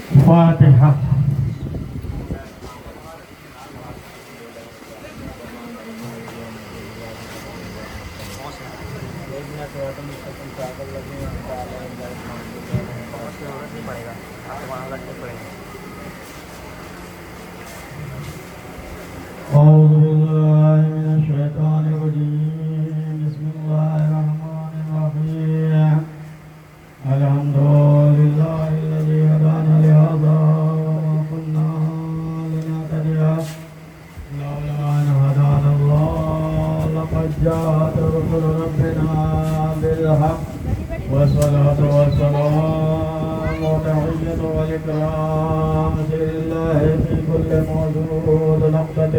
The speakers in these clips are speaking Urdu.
فاتحة. أعوذ بالله من الشيطان الرجيم. بسم الله الرحمن الرحيم. الحمد لله الذي هدانا لهذا وما كنا لنهتدي لولا أن هدانا الله. لقد جاءت رسل ربنا بالحق والصلاة والسلام والتحية والإكرام لله في كل موجود نقطة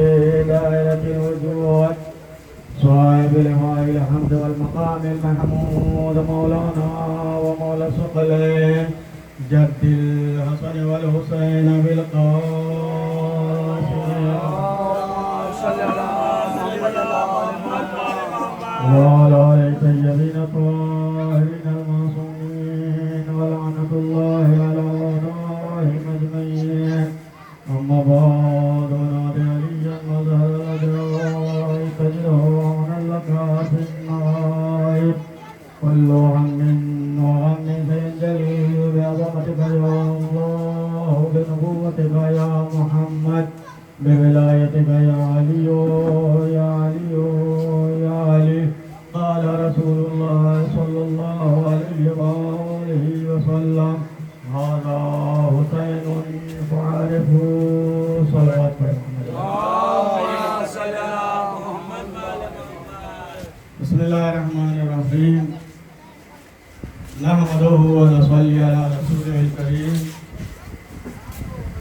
دائرة الوجود صاحب لواء الحمد والمقام المحمود مولانا ومولى الثقلين جد الحسن والحسين بالقاسم وعلى آل الطيبين الطاهرين المعصومين ولعنة الله على أعدائهم أجمعين. أما بعد ونادي عليا وظهر الأدعاء تجدون لك في النهاية كل هم وغم سينجلي بعظمتك يا الله بنبوتك يا محمد بولايتك يا علي يا علي يا علي. قال رسول الله صلى الله عليه وآله وسلم هذا حسين فعرفه صلوات محمد. بسم الله الرحمن الرحيم. نحمده ونصلي على رسوله الكريم.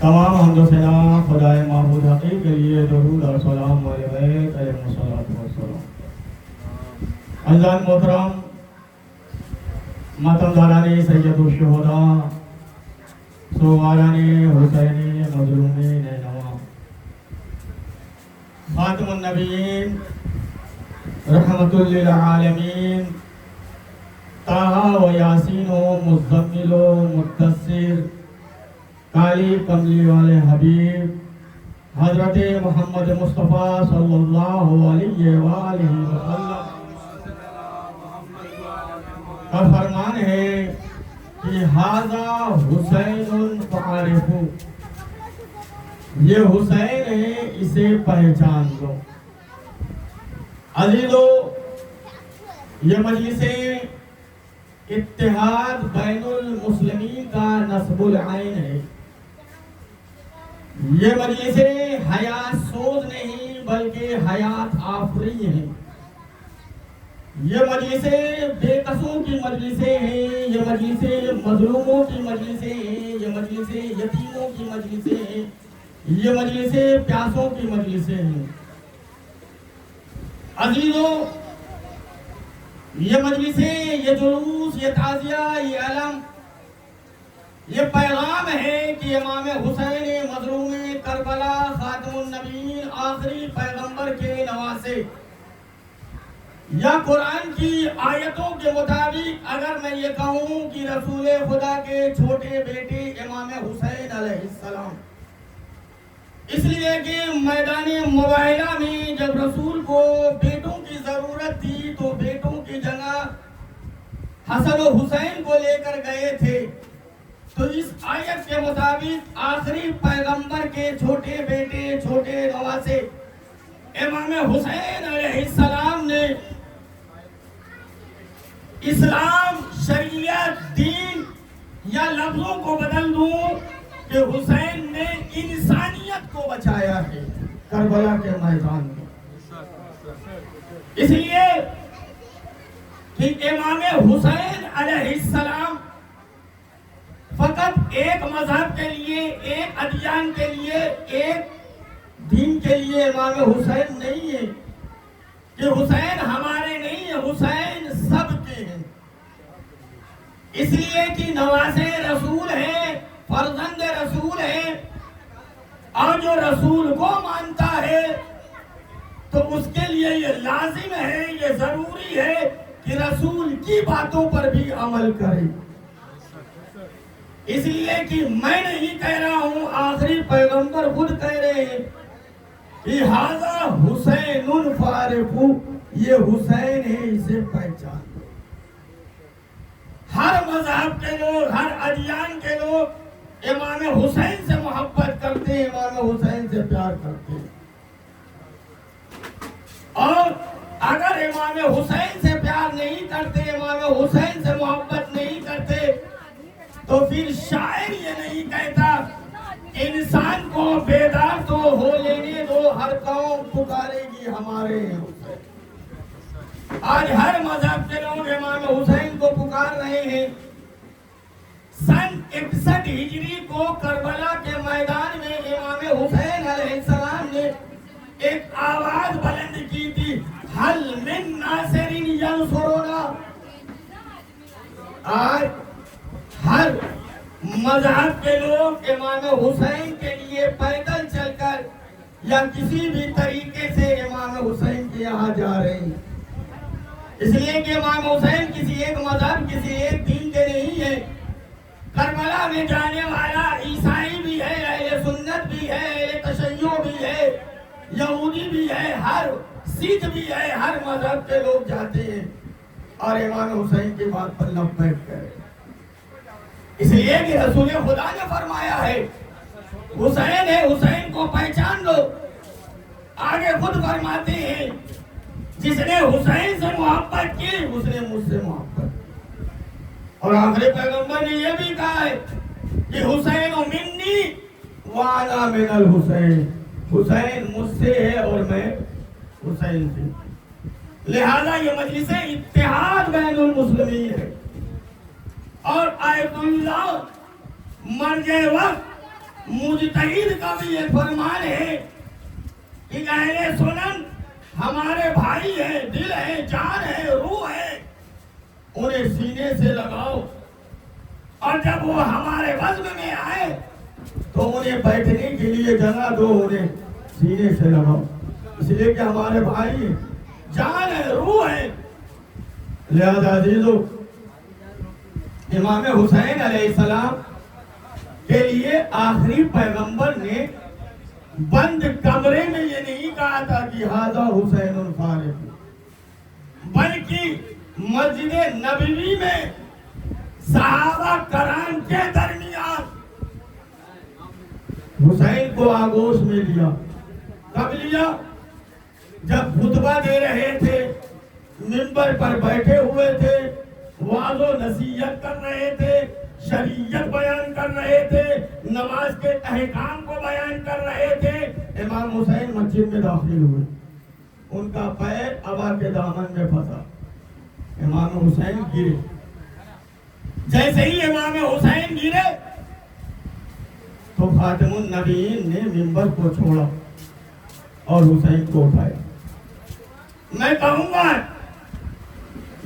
تمام حمد و ثنا خدائے معبود حقیق کے لیے درود اور سلام علیہ وسلم. عزیزان محترم، ماتم دارانی سید الشہداء سوارانی حسینی مظلومین نوا خاتم النبیین رحمت للعالمین طٰہٰ و یاسین و مزمل و مدثر کالی کملی والے حبیب حضرت محمد مصطفیٰ صلی اللہ علیہ وآلہ وسلم کا فرمان ہے کہ ھذا حسین فعرفوا، یہ حسین ہے اسے پہچان لو. عزیزو، یہ مجلس اتحاد بین المسلمین کا نصب العین ہے. یہ مجلس حیات سوز نہیں بلکہ حیات آفرین ہے. یہ مجلسیں بے قصوں کی مجلسیں ہیں، یہ مجلسیں مظلوموں کی مجلسیں ہیں، یہ مجلسیں یتیموں کی مجلسیں ہیں، یہ مجلسیں پیاسوں کی مجلسیں ہیں. عزیزوں، یہ مجلسیں، یہ جلوس، یہ تعزیہ، یہ علم، یہ پیغام ہے کہ امام حسین مظلوم کربلا خاتم النبیین آخری پیغمبر کے نواسے، یا قرآن کی آیتوں کے مطابق اگر میں یہ کہوں کہ رسول خدا کے چھوٹے بیٹے امام حسین علیہ السلام. اس لیے کہ میدان مباہلہ میں جب رسول کو بیٹوں کی ضرورت تھی تو بیٹوں کی جگہ حسن و حسین کو لے کر گئے تھے. تو اس آیت کے مطابق آخری پیغمبر کے چھوٹے بیٹے، چھوٹے نواسے امام حسین علیہ السلام نے اسلام، شریعت، دین یا لفظوں کو بدل دوں کہ حسین نے انسانیت کو بچایا ہے کربلا کے میدان میں. اس لیے کہ امام حسین علیہ السلام فقط ایک مذہب کے لیے، ایک ادیان کے لیے، ایک دین کے لیے امام حسین نہیں ہے کہ حسین ہمارے نہیں ہے، حسین سب کے ہیں. اس لیے کہ نواسے رسول ہیں، فرزند رسول ہیں، اور جو رسول کو مانتا ہے تو اس کے لیے یہ لازم ہے، یہ ضروری ہے کہ رسول کی باتوں پر بھی عمل کرے. اس لیے کہ میں نہیں کہہ رہا ہوں، آخری پیغمبر خود کہہ رہے ہیں کہ ھذا حسین فارق، یہ حسین ہے، اسے پہچان لو۔ ہر مذہب کے لوگ، ہر ادیان کے لوگ امام حسین سے محبت کرتے ہیں، امام حسین سے پیار کرتے ہیں، اور اگر امام حسین سے پیار نہیں کرتے، امام حسین سے محبت نہیں کرتے، تو پھر شاعر یہ نہیں کہتا انسان کو بیدار تو ہو لینے دو، ہر قوم پکارے گی ہمارے حسین۔ آج ہر مذہب کے لوگ امام حسین کو پکار رہے ہیں۔ سن 61 ہجری کو کربلا کے میدان میں امام حسین علیہ السلام نے ایک آواز بلند کی تھی، حل من ناصر ینصرنا۔ آج ہر مذہب کے لوگ امام حسین کے لیے پیدل چل کر یا کسی بھی طریقے سے امام حسین کے یہاں جا رہے ہیں، اس لیے کہ امام حسین کسی ایک مذہب، کسی ایک دین کے نہیں ہے۔ کربلا میں جانے والا عیسائی بھی ہے، اہل سنت بھی ہے، اہل تشیع بھی ہے، یہودی بھی ہے، ہر سکھ بھی ہے، ہر مذہب کے لوگ جاتے ہیں اور امام حسین کی بات پر لبیک کریں، اس لیے کہ رسول خدا نے فرمایا ہے حسین ہے، حسین کو پہچان لو۔ آگے خود فرماتے ہیں جس نے حسین سے محبت کی اس نے مجھ سے محبت، اور آخری پیغمبر نے یہ بھی کہا ہے کہ حسین منی وانا من الحسین، حسین مجھ سے ہے اور میں حسین سے۔ لہذا یہ مجلس اتحاد بین المسلمین ہے، اور آیت اللہ مرجع وقت مجتہد کا بھی یہ فرمان ہے کہ اہل سنن ہمارے بھائی ہیں، دل ہے، جان ہے، روح ہے، انہیں سینے سے لگاؤ، اور جب وہ ہمارے وزن میں آئے تو انہیں بیٹھنے کے لیے جگہ دو، انہیں سینے سے لگاؤ، اس لیے کہ ہمارے بھائی ہیں، جان ہے، روح ہے۔ لہذا عزیزو، امام حسین علیہ السلام کے لیے آخری پیغمبر نے بند کمرے میں یہ نہیں کہا تھا کہ ھذا حسین فارق، بلکہ مسجد نبوی میں صحابہ کرام کے درمیان حسین کو آغوش میں لیا۔ کب لیا؟ جب خطبہ دے رہے تھے، منبر پر بیٹھے ہوئے تھے، وعظ و نصیحت کر رہے تھے، شریعت بیان کر رہے تھے، نماز کے احکام کو بیان کر رہے تھے، امام حسین مسجد میں داخل ہوئے، ان کا پیر ابا کے دامن میں پھنسا، امام حسین گرے۔ جیسے ہی امام حسین گرے تو خاتم النبیین نے منبر کو چھوڑا اور حسین کو اٹھایا۔ میں کہوں گا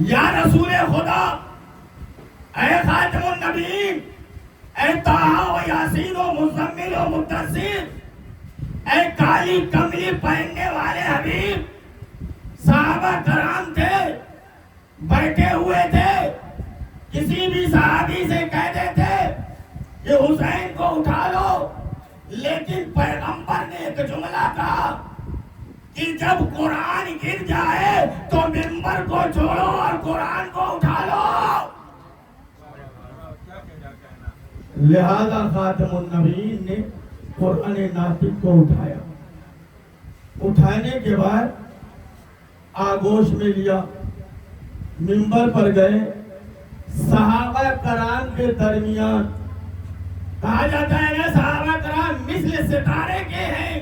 یا رسول خدا، اے خاتم النبیین، اے طٰہٰ و یاسین و مزمل و مدثر، اے کالی کملی پہننے والے حبیب، صحابہ کرام تھے، بیٹھے ہوئے تھے، کسی بھی صحابی سے کہتے تھے کہ حسین کو اٹھا لو، لیکن پیغمبر نے ایک جملہ کہا کہ جب قرآن گر جائے تو منبر کو چھوڑو اور قرآن کو اٹھا لو۔ لہذا خاتم النبیین نے قرآن ناطق کو اٹھایا، اٹھانے کے بعد آغوش میں لیا، منبر پر گئے، صحابہ کرام کے درمیان، کہا جاتا ہے نا صحابہ کرام مثل ستارے کے ہیں،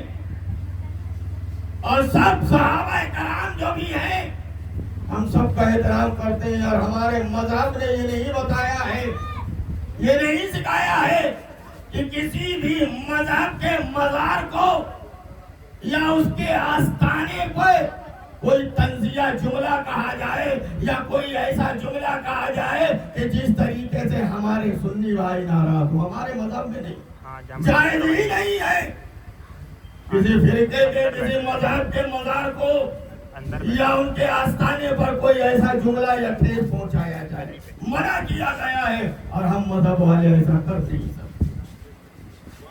اور سب صحابہ کرام جو بھی ہیں ہم سب کا احترام کرتے ہیں، اور ہمارے مذہب نے یہ نہیں بتایا ہے، یہ نہیں سکھایا ہے کہ کسی بھی مذہب کے مزار کو یا اس کے آستانے پر کوئی طنزیہ جملہ کہا جائے یا کوئی ایسا جملہ کہا جائے کہ جس طریقے سے ہمارے سنی بھائی ناراض ہو، ہمارے مذہب میں نہیں، جائز ہی نہیں ہے کسی فرقے کے، کسی مذہب کے مزار کو یا ان کے آستانے پر کوئی ایسا جملہ یا ٹھیس پہنچایا جائے، منع کیا گیا ہے، اور ہم مذہب والے ایسا کر نہیں سکتے۔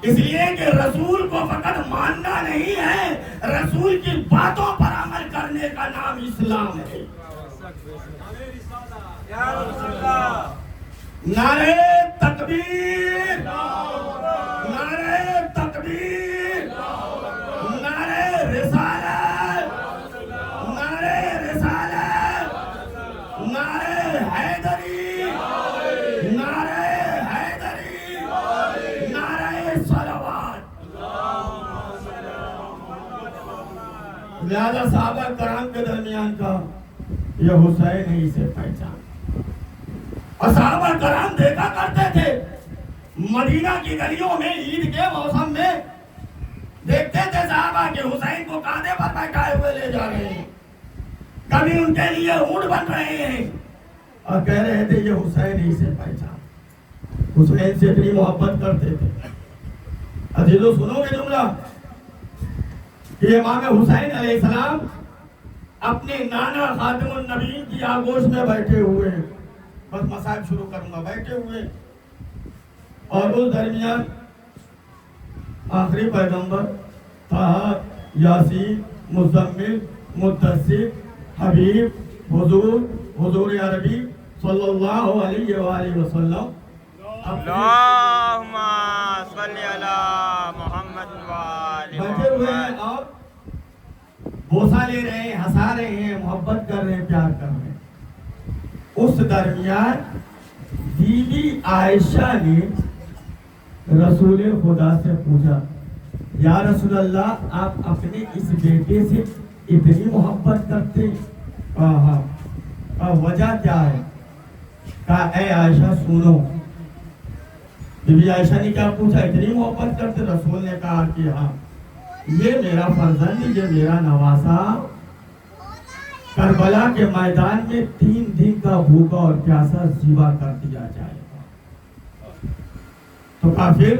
اس لیے کہ رسول کو فقط ماننا نہیں ہے، رسول کی باتوں پر عمل کرنے کا نام اسلام ہے۔ نعرہ تکبیر، نعرہ تکبیر، نعرہ رسالت، نعرہ رسالت، نعرہ حیدری، نعرہ حیدری، نعرہ صلوات۔ لہذا صحابہ کرام کے درمیان کا یہ حسین ہی سے پہچان، اور صحابہ کرام دیکھا کرتے تھے مدینہ کی گلیوں میں عید کے موسم میں، دیکھتے تھے صحابہ کہ حسین کو کاندھے پر بیٹھائے ہوئے لے جا رہے ہیں، کبھی ان کے لیے اونٹ بن رہے ہیں، اور کہہ رہے تھے یہ حسین ہی سے پہچان۔ حسین سے اتنی محبت کرتے تھے۔ عزیزو سنو گے جملہ کہ امام حسین علیہ السلام اپنے نانا خاتم النبیین کی آغوش میں بیٹھے ہوئے، بس مسائل شروع کروں گا، بیٹھے ہوئے، اور اس درمیان آخری پیغمبر طٰہٰ، یاسین، مزمل، مدثر، حبیب، حضور عربی صلی اللہ علیہ وآلہ وسلم اللہم صلی علی محمد وآلہ بیٹھے ہوئے ہیں اور بوسہ لے رہے ہیں، ہنسا رہے ہیں، محبت کر رہے ہیں، پیار کر رہے ہیں۔ اس درمیان بی بی عائشہ نے رسول خدا سے پوچھا، یا رسول اللہ آپ اپنے اس بیٹے سے اتنی محبت کرتے؟ کہا وجہ کیا ہے؟ کہا اے عائشہ سنو۔ بی بی عائشہ نے کیا پوچھا؟ اتنی محبت کرتے؟ رسول نے کہا کہ ہاں، یہ میرا فرزند، یہ میرا نواسا کربلا کے میدان میں 3 دن کا بھوکا اور پیاسا ذبح کر دیا جائے گا۔ تو کافر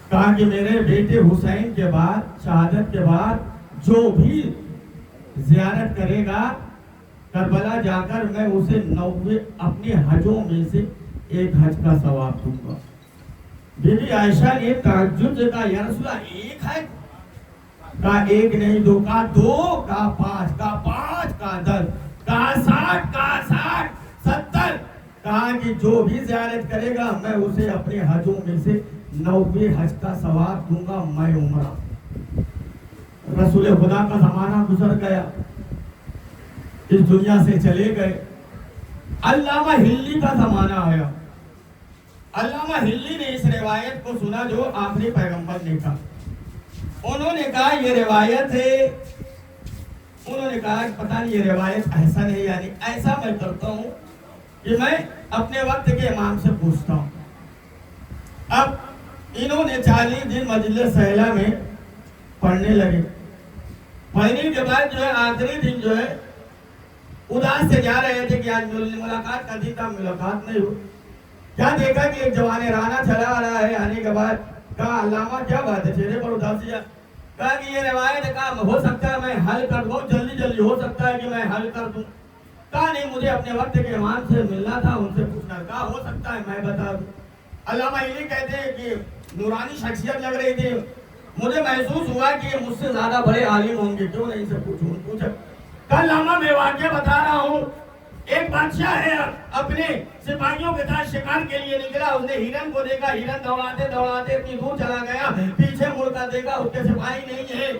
کہا کہ میرے بیٹے حسین کے بعد، شہادت کے بعد جو بھی زیارت کرے گا کربلا جا کر، میں اسے 90 اپنے حجوں میں سے ایک حج کا ثواب دوں گا۔ بی بی عائشہ نے تعجب سے کہا یا رسول اللہ ایک حج؟ کہا ایک نہیں دو، کہا 2، کہا 5، کہا 5، کہا 10، کہا 60، کہا 60، 70، کہا کہ جو بھی زیارت کرے گا میں اسے اپنے حجوں میں سے 90 حج کا ثواب دوں گا، میں عمرہ۔ رسول خدا کا زمانہ گزر گیا، اس دنیا سے چلے گئے۔ علامہ ہلی کا زمانہ آیا۔ علامہ ہلی نے اس روایت کو سنا جو آخری پیغمبر نے کہا۔ انہوں نے کہا یہ روایت ہے، انہوں نے کہا پتہ نہیں یہ روایت احسن ہے، یعنی ایسا میں کرتا ہوں کہ میں اپنے وقت کے امام سے پوچھتا ہوں۔ اب انہوں نے 40 دن مجلس سہلا میں پڑھنے لگے، پڑھنے کے بعد جو ہے آخری دن جو ہے اداس سے جا رہے تھے کہ آج ملاقات کا دن تھا، ملاقات نہیں ہو۔ کیا دیکھا کہ ایک جوان رانا چلا آ رہا ہے، آنے کے بعد کہا علامہ کیا بات ہے، چہرے پر اداسیہ؟ کہا کہ یہ روایت ہے، کہا ہو سکتا ہے میں حل کر دوں، جلدی ہو سکتا ہے کہ میں حل کر دوں۔ کہا نہیں، مجھے اپنے وقت کے امام سے ملنا تھا، ان سے پوچھنا۔ کہا ہو سکتا ہے میں بتا دوں۔ علامہ یہ کہتے ہیں کہ نورانی شخصیت لگ رہی تھی، مجھے محسوس ہوا کہ یہ مجھ سے زیادہ بڑے عالم ہوں گے، کیوں نہیں سے پوچھوں؟ پوچھا کہا علامہ میں واقعہ بتا رہا ہوں، ایک بادشاہ ہے اپنے سپاہیوں کے ساتھ شکار کے لیے نکلا، اس نے ہرن کو دیکھا، ہرن دوڑاتے دوڑاتے اتنی دور چلا گیا، پیچھے مڑ کر دیکھا اس کے سپاہی نہیں ہے،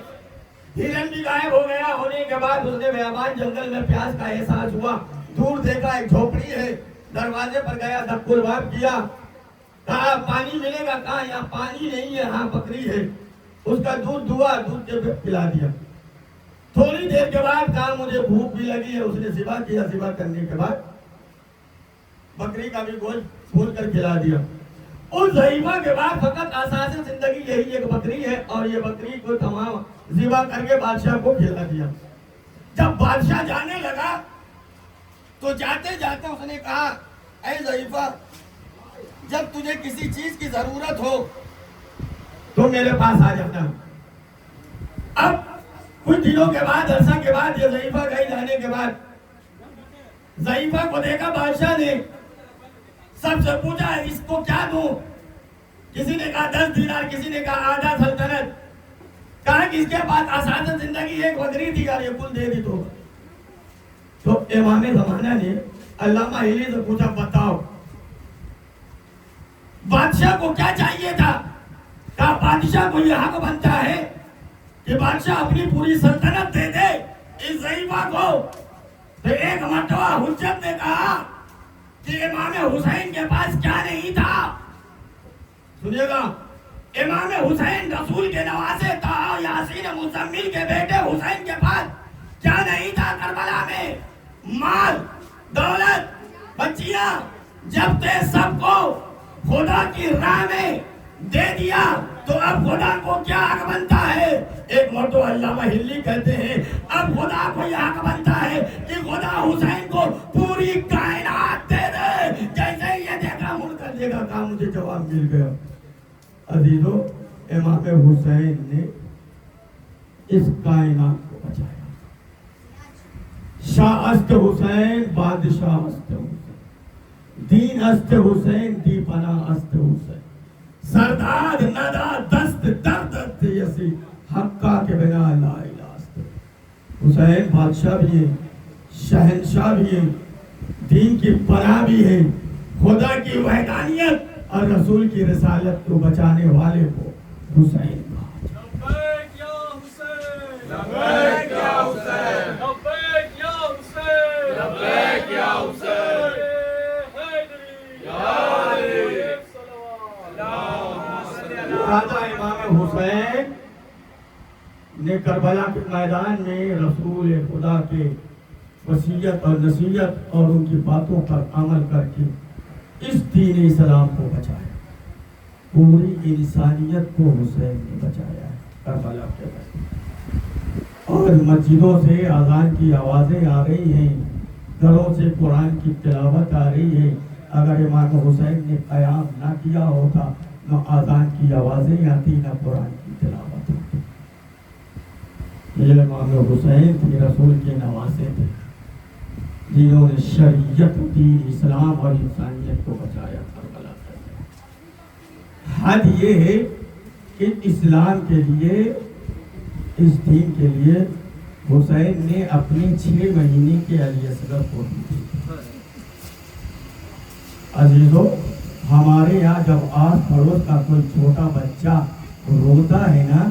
ہرن بھی غائب ہو گیا۔ ہونے کے بعد اس نے بیابان جنگل میں پیاس کا احساس ہوا، دور دیکھا ایک جھوپڑی ہے، دروازے پر گیا، دھک الباب کیا، کہا پانی ملے گا؟ کہا یہاں پانی نہیں ہے، ہاں بکری ہے۔ اس کا دودھ دھوا، دودھ کے پلا دیا۔ تھوڑی دیر کے بعد کہا مجھے بھوک بھی لگی ہے، اس نے ذبح کیا، ذبح کرنے کے بعد بکری کا بھی گوشت کھول کر کھلا دیا۔ اس ضعیفہ کے بعد فقط اساس زندگی یہی ایک بکری ہے، اور یہ بکری کو تمام ذبح کر کے بادشاہ کو کھلا دیا۔ جب بادشاہ جانے لگا تو جاتے جاتے اس نے کہا اے ضعیفہ، جب تجھے کسی چیز کی ضرورت ہو تو میرے پاس آ جانا۔ اب کچھ دنوں کے بعد عرصہ کے بعد یہ ضعیفہ گئی جانے کے بعد ضعیفہ کو دیکھا بادشاہ نے, سب سے پوچھا اس کو کیا دوں. کسی نے کہا 10 دینار, کسی نے کہا آدھا سلطنت. کہا کہ اس کے بعد آسان زندگی ایک بکری تھی یار, یہ کل دے دی تو امام زمانہ نے علامہ ہلی سے پوچھا بتاؤ بادشاہ کو کیا چاہیے تھا. کہا بادشاہ کو یہ حق بنتا ہے کہ بادشاہ اپنی پوری سلطنت دے دے اس ضعیفہ کو. تو ایک مرتبہ حجت نے کہا کہ امام حسین کے پاس کیا نہیں تھا. سنیے گا, امام حسین رسول کے نواسے تھا, یاسین مزمل کے بیٹے حسین کے پاس کیا نہیں تھا کربلا میں؟ مال, دولت, بچیاں. جب تے سب کو خدا کی راہ میں دے دیا تو اب خدا کو کیا حق بنتا ہے؟ ایک مرتبہ علامہ ہلی کہتے ہیں اب خدا کو یہ حق بنتا ہے کہ خدا حسین کو پوری کائنات دے دے. جیسے یہ دیکھا مڑ کر دیکھا, کہا مجھے جواب مل گیا. عزیزو, امام حسین نے اس کائنات کو بچایا. شاہ است حسین, بادشاہ است حسین, دین است حسین, دی پناہ است حسین, سرداد ندا دست درد یسی حقا کے بنا لا الہ است. حسین بادشاہ بھی ہیں, شہنشاہ بھی ہیں, دین کی پناہ بھی ہیں, خدا کی وحدانیت اور رسول کی رسالت کو بچانے والے کو حسین کہا. لبیک یا حسین, لبیک یا حسین, لبیک یا حسین, لبیک یا حسین, راجہ امام حسین نے کربلا کے میدان میں رسول خدا کے وصیت اور نصیحت اور ان کی باتوں پر عمل کر کے اس دین اسلام کو بچایا. پوری انسانیت کو حسین نے بچایا ہے کربلا کے بعد. اور مسجدوں سے اذان کی آوازیں آ رہی ہیں, گھروں سے قرآن کی تلاوت آ رہی ہے. اگر امام حسین نے قیام نہ کیا ہوتا نہ اذان کی آوازیں آتی نہ قرآن کی تلاوت ہوتی. یہ امام حسین تھے, رسول کے نواسے تھے, جنہوں نے شریعت, دین, اسلام اور انسانیت کو بچایا کربلا سے. حد یہ ہے کہ اسلام کے لیے, اس دین کے لیے حسین نے اپنے 6 مہینے کے علی اصغر کو دی تھی. عزیزو, ہمارے یہاں جب آس پڑوس کا کوئی چھوٹا بچہ روتا ہے نا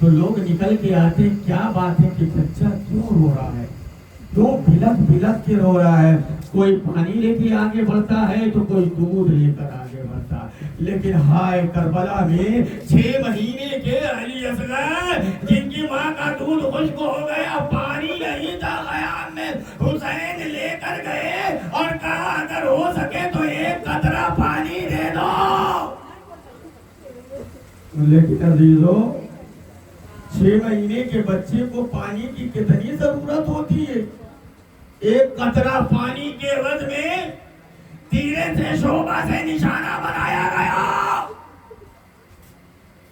تو لوگ نکل کے آتے, کیا بات ہے کہ بچہ کیوں رو رہا ہے, کیوں بلک بلک کے رو رہا ہے. کوئی پانی لے کے آگے بڑھتا ہے تو کوئی دودھ لے کر آگے بڑھتا ہے. لیکن ہائے کربلا میں 6 مہینے کے علی اصغر جن کی ماں کا دودھ خشک ہو گیا, پانی نہیں تھا خیام میں, حسین لے کر گئے اور کہا اگر ہو سکے تو ایک قطرہ پانی دے دو. لیکن عزیزو, 6 مہینے کے بچے کو پانی کی کتنی ضرورت ہوتی ہے. ایک قطرہ پانی کے عوض میں تیرے سے شعبہ سے نشانہ بنایا گیا.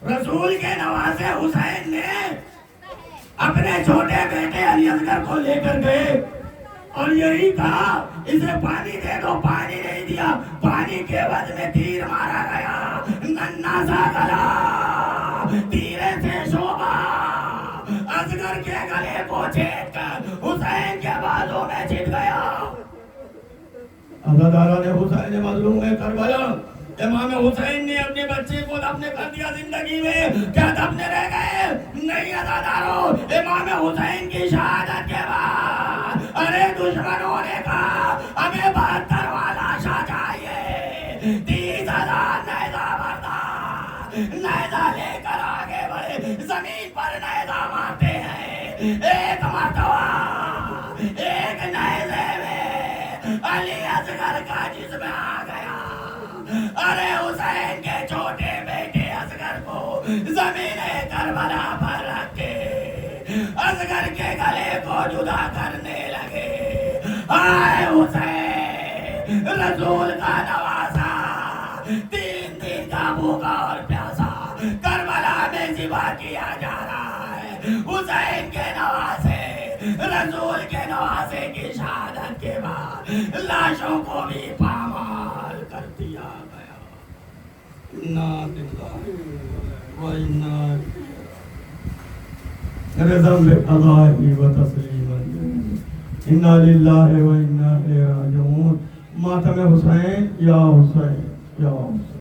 رسول کے نواسے حسین نے اپنے چھوٹے بیٹے علی اصغر کو لے کر گئے اور یہی کہا اسے پانی دے دو. پانی نہیں دیا, پانی کے عوض میں تیر مارا گیا. ننھا سا گلا, تیرے سے شعبہ اصغر کے گلے کو چھید کر حسین کے بازو میں چھت گیا. عزادارہ نے حسین مظلوم ہے کربلا. امام حسین نے اپنے بچے کو دفن کر دیا زندگی میں, کیا دفن رہ گئے؟ نہیں عزادارو, امام حسین کی شہادت کے بعد ارے دشمنوں نے کہا ہمیں 72 والا شاہ چاہیے. 30,000 نیزہ بردار نیزہ لے کر آگے بڑھے, زمین پر نیزہ مارتے ہیں. ایک مرتبہ ایک نیزے میں علی اصغر کا جسم آ گیا. ارے حسین کے چھوٹے بیٹے اصغر کو زمین کربلا پر رکھ کے اصغر کے گلے کو جدا کرنے لگے. آئے حسین, رسول کا نواسا, 3 دن کا بھوکا اور پیاسا کربلا میں ذبح کیا جا رہا ہے. حسین کے نواسے رسول کے نواسے کی شہادت کے بعد لاشوں کو بھی پامال کر دیا گیا. انا للہ و انا رضم بقضائہ و تسلیما انا للہ و انا الیہ راجعون. ماتم حسین یا حسین یا حسین.